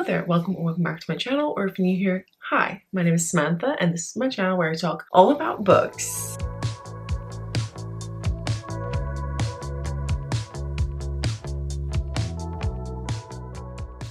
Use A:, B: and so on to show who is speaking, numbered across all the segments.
A: there, welcome or welcome back to my channel, or if you're new here, hi, my name is Samantha and this is my channel where I talk all about books.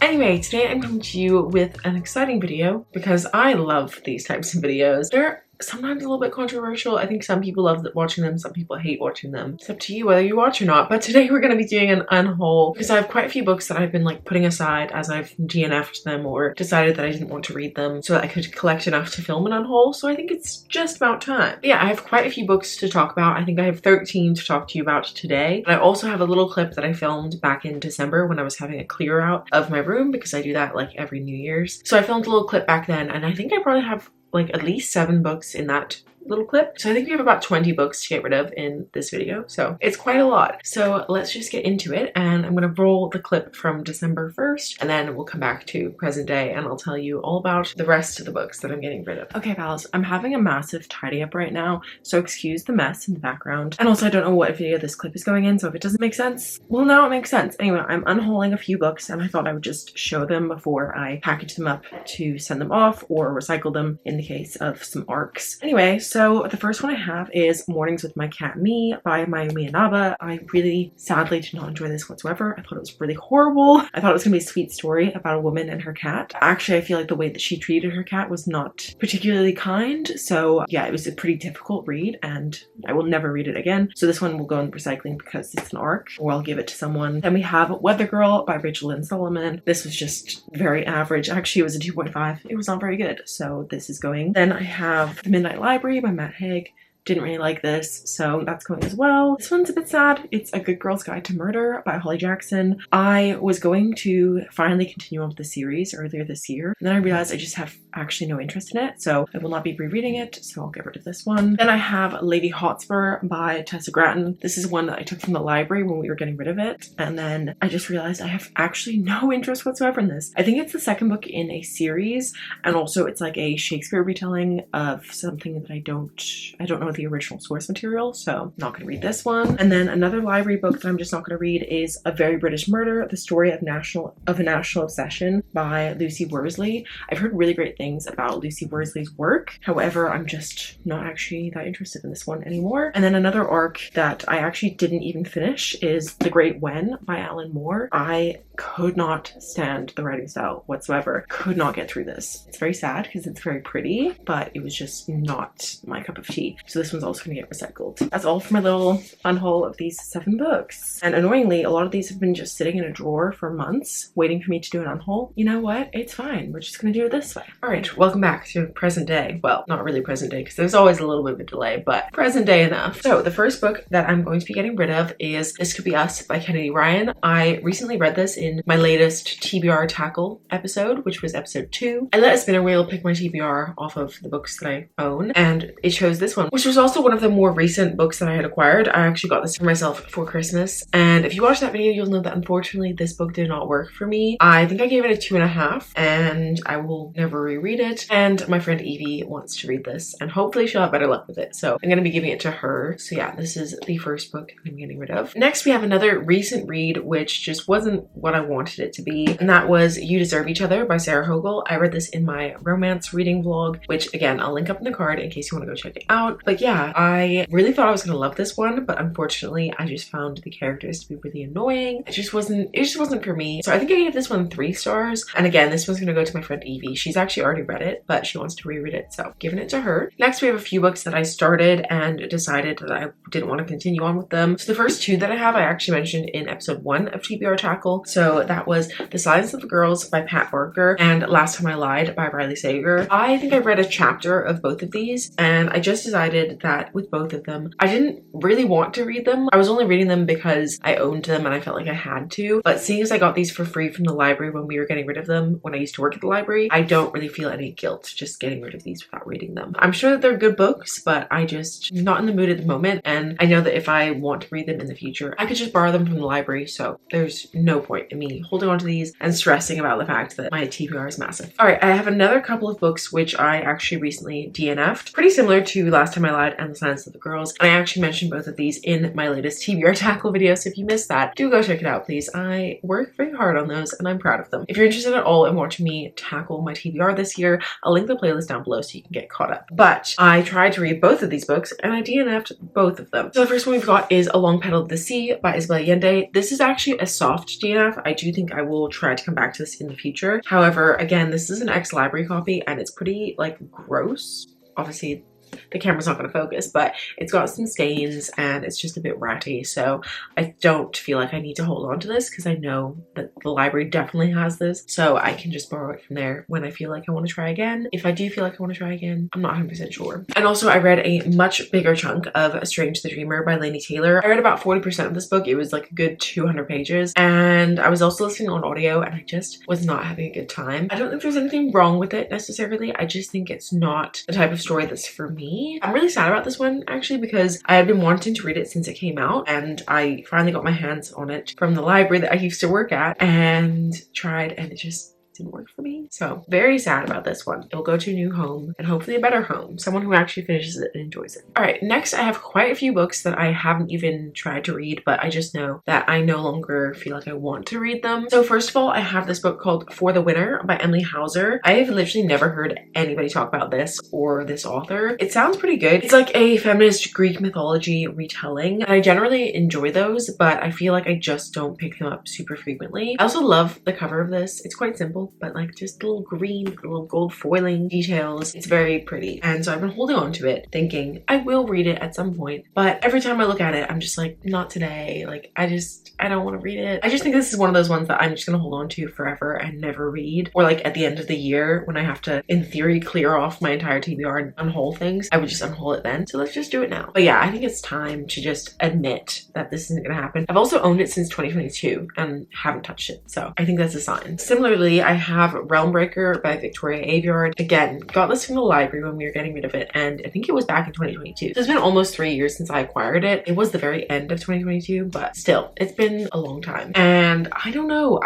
A: Anyway, today I'm coming to you with an exciting video because I love these types of videos. They're sometimes a little bit controversial. I think some people love watching them, some people hate watching them. It's up to you whether you watch or not. But today we're going to be doing an unhaul because I have quite a few books that I've been like putting aside as I've DNF'd them or decided that I didn't want to read them so that I could collect enough to film an unhaul. So I think it's just about time. But yeah, I have quite a few books to talk about. I think I have 13 to talk to you about today. And I also have a little clip that I filmed back in December when I was having a clear out of my room because I do that like every New Year's. So I filmed a little clip back then and I think I probably have like at least 7 books in that little clip. So I think we have about 20 books to get rid of in this video. So it's quite a lot. So let's just get into it and I'm going to roll the clip from December 1st and then we'll come back to present day and I'll tell you all about the rest of the books that I'm getting rid of. Okay, pals, I'm having a massive tidy up right now, so excuse the mess in the background. And also I don't know what video this clip is going in, so if it doesn't make sense, well, now it makes sense. Anyway, I'm unhauling a few books and I thought I would just show them before I package them up to send them off or recycle them in the case of some arcs. Anyway, so the first one I have is Mornings with My Cat Me by Mayumi Inaba. I really sadly did not enjoy this whatsoever. I thought it was really horrible. I thought it was gonna be a sweet story about a woman and her cat. Actually, I feel like the way that she treated her cat was not particularly kind. So yeah, it was a pretty difficult read and I will never read it again. So this one will go in recycling because it's an arc, or I'll give it to someone. Then we have Weather Girl by Rachel Lynn Solomon. This was just very average. Actually, it was a 2.5. It was not very good. So this is going. Then I have The Midnight Library by Matt Haig. Didn't really like this, so that's going as well. This one's a bit sad. It's A Good Girl's Guide to Murder by Holly Jackson. I was going to finally continue on with the series earlier this year, and then I realized I just have actually no interest in it, so I will not be rereading it, so I'll get rid of this one. Then I have Lady Hotspur by Tessa Gratton. This is one that I took from the library when we were getting rid of it, and then I just realized I have actually no interest whatsoever in this. I think it's the second book in a series, and also it's like a Shakespeare retelling of something that I don't know the original source material, so I'm not going to read this one. And then another library book that I'm just not going to read is A Very British Murder, The Story of a National Obsession by Lucy Worsley. I've heard really great things about Lucy Worsley's work. However, I'm just not actually that interested in this one anymore. And then another arc that I actually didn't even finish is The Great When by Alan Moore. I could not stand the writing style whatsoever. Could not get through this. It's very sad because it's very pretty, but it was just not my cup of tea. So this one's also going to get recycled. That's all for my little unhaul of these 7 books. And annoyingly, a lot of these have been just sitting in a drawer for months waiting for me to do an unhaul. You know what? It's fine. We're just going to do it this way. All right, welcome back to present day. Well, not really present day because there's always a little bit of a delay, but present day enough. So the first book that I'm going to be getting rid of is This Could Be Us by Kennedy Ryan. I recently read this in my latest TBR tackle episode, which was episode 2. I let a spinner wheel pick my TBR off of the books that I own, and it chose this one, which was also one of the more recent books that I had acquired. I actually got this for myself for Christmas, and if you watch that video, you'll know that unfortunately this book did not work for me. I think I gave it a 2.5, and I will never reread it. And my friend Evie wants to read this, and hopefully she'll have better luck with it. So I'm going to be giving it to her. So yeah, this is the first book I'm getting rid of. Next, we have another recent read, which just wasn't what I wanted it to be, and that was You Deserve Each Other by Sarah Hogle. I read this in my romance reading vlog, which again, I'll link up in the card in case you want to go check it out. But yeah, I really thought I was going to love this one, but unfortunately I just found the characters to be really annoying. It just wasn't for me. So I think I gave this one 3 stars. And again, this one's going to go to my friend Evie. She's actually already read it, but she wants to reread it, so giving it to her. Next, we have a few books that I started and decided that I didn't want to continue on with them. So the first 2 that I have, I actually mentioned in episode 1 of TBR Tackle. So that was The Silence of the Girls by Pat Barker and Last Time I Lied by Riley Sager. I think I read a chapter of both of these, and I just decided that with both of them, I didn't really want to read them. I was only reading them because I owned them and I felt like I had to. But seeing as I got these for free from the library when we were getting rid of them when I used to work at the library, I don't really feel any guilt just getting rid of these without reading them. I'm sure that they're good books, but I just am not in the mood at the moment. And I know that if I want to read them in the future, I could just borrow them from the library. So there's no point in me holding on to these and stressing about the fact that my TBR is massive. All right, I have another couple of books which I actually recently DNF'd. Pretty similar to Last Time I Twilight and The Silence of the Girls. And I actually mentioned both of these in my latest TBR tackle video, so if you missed that, do go check it out, please. I work very hard on those and I'm proud of them. If you're interested at all in watching me tackle my TBR this year, I'll link the playlist down below so you can get caught up. But I tried to read both of these books and I DNF'd both of them. So the first one we've got is A Long Petal of the Sea by Isabel Allende. This is actually a soft DNF. I do think I will try to come back to this in the future. However, again, this is an ex-library copy and it's pretty like gross. Obviously, the camera's not going to focus, but it's got some stains and it's just a bit ratty, so I don't feel like I need to hold on to this because I know that the library definitely has this, so I can just borrow it from there when I feel like I want to try again. If I do feel like I want to try again, I'm not 100% sure. And also I read a much bigger chunk of Strange the Dreamer by Laini Taylor. I read about 40% of this book. It was like a good 200 pages, and I was also listening on audio and I just was not having a good time. I don't think there's anything wrong with it necessarily. I just think it's not the type of story that's for me. I'm really sad about this one actually because I had been wanting to read it since it came out, and I finally got my hands on it from the library that I used to work at and tried, and it just didn't work for me. So very sad about this one. It'll go to a new home and hopefully a better home. Someone who actually finishes it and enjoys it. All right, next I have quite a few books that I haven't even tried to read, but I just know that I no longer feel like I want to read them. So first of all, I have this book called For the Winner by Emily Hauser. I have literally never heard anybody talk about this or this author. It sounds pretty good. It's like a feminist Greek mythology retelling. I generally enjoy those, but I feel like I just don't pick them up super frequently. I also love the cover of this. It's quite simple, but like just little green, little gold foiling details. It's very pretty. And so I've been holding on to it thinking I will read it at some point, but every time I look at it, I'm just like, not today. Like I don't want to read it. I just think this is one of those ones that I'm just gonna hold on to forever and never read. Or like at the end of the year when I have to, in theory, clear off my entire TBR and unhaul things, I would just unhaul it then. So let's just do it now. But yeah, I think it's time to just admit that this isn't gonna happen. I've also owned it since 2022 and haven't touched it. So I think that's a sign. Similarly, I have Realmbreaker by Victoria Aveyard. Again, got this from the library when we were getting rid of it, and I think it was back in 2022. So it's been almost 3 years since I acquired it. It was the very end of 2022, but still, it's been a long time. And I don't know,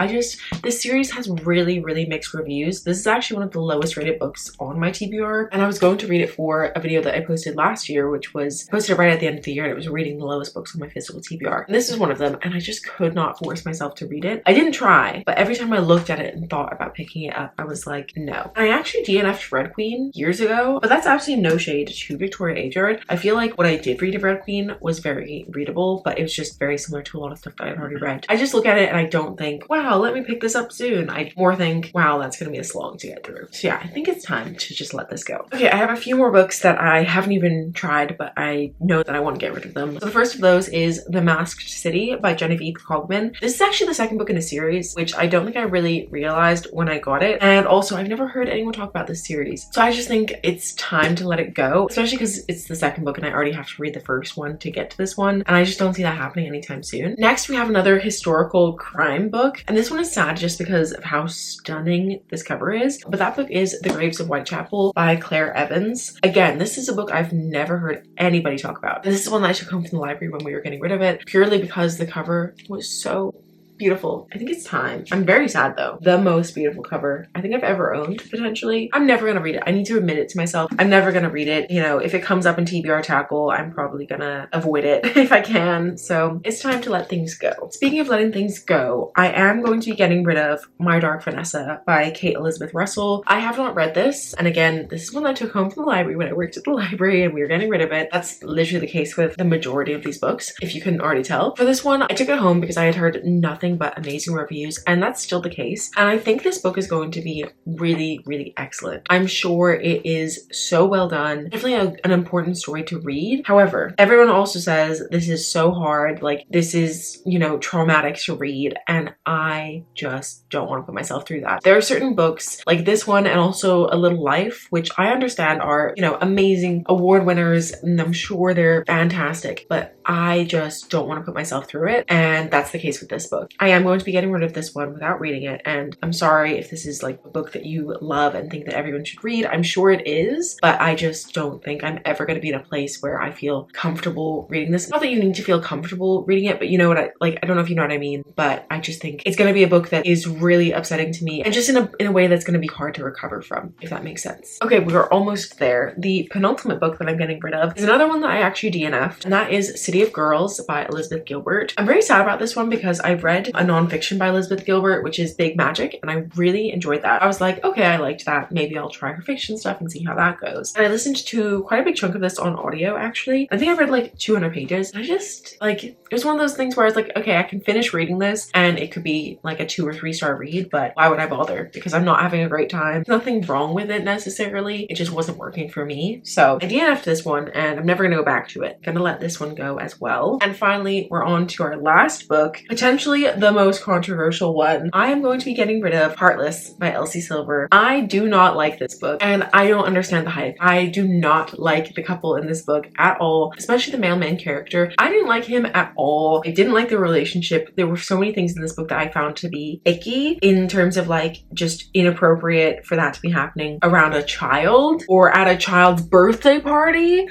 A: this series has really, really mixed reviews. This is actually one of the lowest rated books on my TBR, and I was going to read it for a video that I posted last year, which was posted right at the end of the year, and it was reading the lowest books on my physical TBR. And this is one of them, and I just could not force myself to read it. I didn't try, but every time I looked at it and thought about picking it up, I was like, no. I actually DNF'd Red Queen years ago, but that's absolutely no shade to Victoria Aveyard. I feel like what I did read of Red Queen was very readable, but it was just very similar to a lot of stuff that I'd already read. I just look at it and I don't think, wow, let me pick this up soon. I more think, wow, that's gonna be a slog to get through. So yeah, I think it's time to just let this go. Okay, I have a few more books that I haven't even tried, but I know that I want to get rid of them. So the first of those is The Masked City by Genevieve Cogman. This is actually the second book in a series, which I don't think I really realized when I got it. And also, I've never heard anyone talk about this series. So I just think it's time to let it go, especially because it's the second book and I already have to read the first one to get to this one. And I just don't see that happening anytime soon. Next, we have another historical crime book. And this one is sad just because of how stunning this cover is. But that book is The Graves of Whitechapel by Claire Evans. Again, this is a book I've never heard anybody talk about. And this is one that I took home from the library when we were getting rid of it, purely because the cover was so beautiful. I think it's time. I'm very sad though. The most beautiful cover I think I've ever owned, potentially. I'm never gonna read it. I need to admit it to myself. I'm never gonna read it. You know, if it comes up in TBR tackle, I'm probably gonna avoid it if I can. So it's time to let things go. Speaking of letting things go, I am going to be getting rid of My Dark Vanessa by Kate Elizabeth Russell. I have not read this. And again, this is one I took home from the library when I worked at the library and we were getting rid of it. That's literally the case with the majority of these books, if you couldn't already tell. For this one, I took it home because I had heard nothing but amazing reviews, and that's still the case. And I think this book is going to be really, really excellent. I'm sure it is so well done. Definitely an important story to read. However, everyone also says this is so hard, like this is, you know, traumatic to read, and I just don't want to put myself through that. There are certain books like this one and also A Little Life, which I understand are, you know, amazing award winners, and I'm sure they're fantastic, but I just don't want to put myself through it. And that's the case with this book. I am going to be getting rid of this one without reading it. And I'm sorry if this is like a book that you love and think that everyone should read. I'm sure it is, but I just don't think I'm ever going to be in a place where I feel comfortable reading this. Not that you need to feel comfortable reading it, but you know what I don't know if you know what I mean, but I just think it's going to be a book that is really upsetting to me and just in a way that's going to be hard to recover from, if that makes sense. Okay, we're almost there. The penultimate book that I'm getting rid of is another one that I actually DNF'd, and that is City of Girls by Elizabeth Gilbert. I'm very sad about this one because I've read a nonfiction by Elizabeth Gilbert, which is Big Magic, and I really enjoyed that. I was like, okay, I liked that. Maybe I'll try her fiction stuff and see how that goes. And I listened to quite a big chunk of this on audio, actually. I think I read like 200 pages. I just, like, it was one of those things where I was like, okay, I can finish reading this and it could be like a 2 or 3 star read, but why would I bother? Because I'm not having a great time. Nothing wrong with it necessarily. It just wasn't working for me. So I DNF'd this one and I'm never gonna go back to it. I'm gonna let this one go as well. And finally, we're on to our last book, potentially the most controversial one. I am going to be getting rid of Heartless by Elsie Silver. I do not like this book and I don't understand the hype. I do not like the couple in this book at all, especially the male main character. I didn't like him at all. I didn't like the relationship. There were so many things in this book that I found to be icky in terms of like just inappropriate for that to be happening around a child or at a child's birthday party.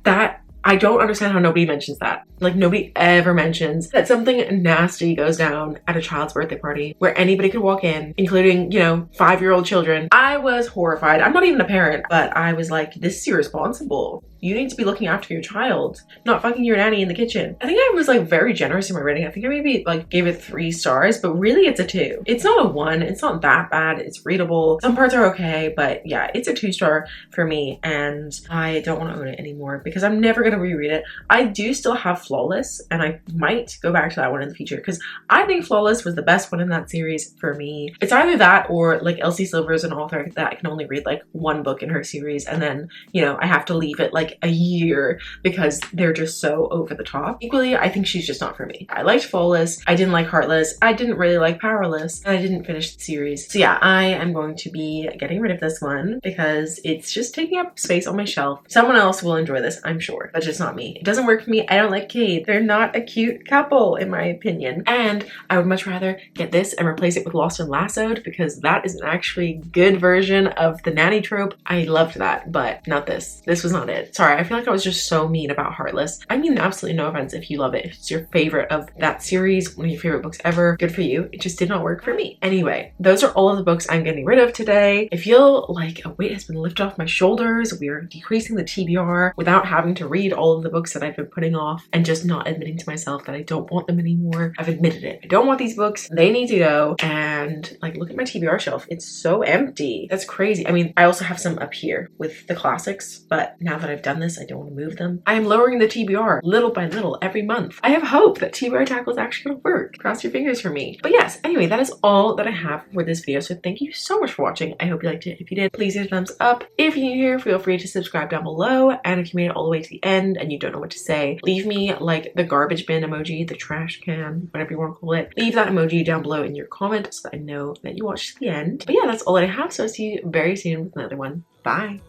A: That I don't understand how nobody mentions that. Like, nobody ever mentions that something nasty goes down at a child's birthday party where anybody could walk in, including, you know, 5-year-old children. I was horrified. I'm not even a parent, but I was like, this is irresponsible. You need to be looking after your child, not fucking your nanny in the kitchen. I think I was like very generous in my rating. I think I maybe like gave it 3 stars, but really it's a 2. It's not a 1. It's not that bad. It's readable. Some parts are okay, but yeah, it's a 2-star for me. And I don't want to own it anymore because I'm never going to reread it. I do still have Flawless, and I might go back to that one in the future because I think Flawless was the best one in that series for me. It's either that or like Elsie Silver is an author that I can only read like 1 book in her series, and then, you know, I have to leave it like a year because they're just so over the top. Equally, I think she's just not for me. I liked Flawless. I didn't like Heartless. I didn't really like Powerless, and I didn't finish the series. So yeah, I am going to be getting rid of this one because it's just taking up space on my shelf. Someone else will enjoy this, I'm sure, but just not me. It doesn't work for me. I don't like Cade. They're not a cute couple, in my opinion. And I would much rather get this and replace it with Lost and Lassoed because that is an actually good version of the nanny trope. I loved that, but not this. This was not it. Sorry, I feel like I was just so mean about Heartless. I mean absolutely no offense if you love it. If it's your favorite of that series, one of your favorite books ever, good for you. It just did not work for me. Anyway, those are all of the books I'm getting rid of today. I feel like a weight has been lifted off my shoulders. We are decreasing the TBR without having to read all of the books that I've been putting off and just not admitting to myself that I don't want them anymore. I've admitted it. I don't want these books. They need to go. And like, look at my TBR shelf. It's so empty. That's crazy. I mean, I also have some up here with the classics, but now that I've done this, I don't want to move them. I am lowering the TBR little by little every month. I have hope that TBR tackle is actually going to work. Cross your fingers for me. But yes, anyway, that is all that I have for this video. So thank you so much for watching. I hope you liked it. If you did, please hit a thumbs up. If you're new here, feel free to subscribe down below. And if you made it all the way to the end and you don't know what to say, leave me like the garbage bin emoji, the trash can, whatever you want to call it. Leave that emoji down below in your comment so that I know that you watched to the end. But yeah, that's all that I have. So I'll see you very soon with another one. Bye.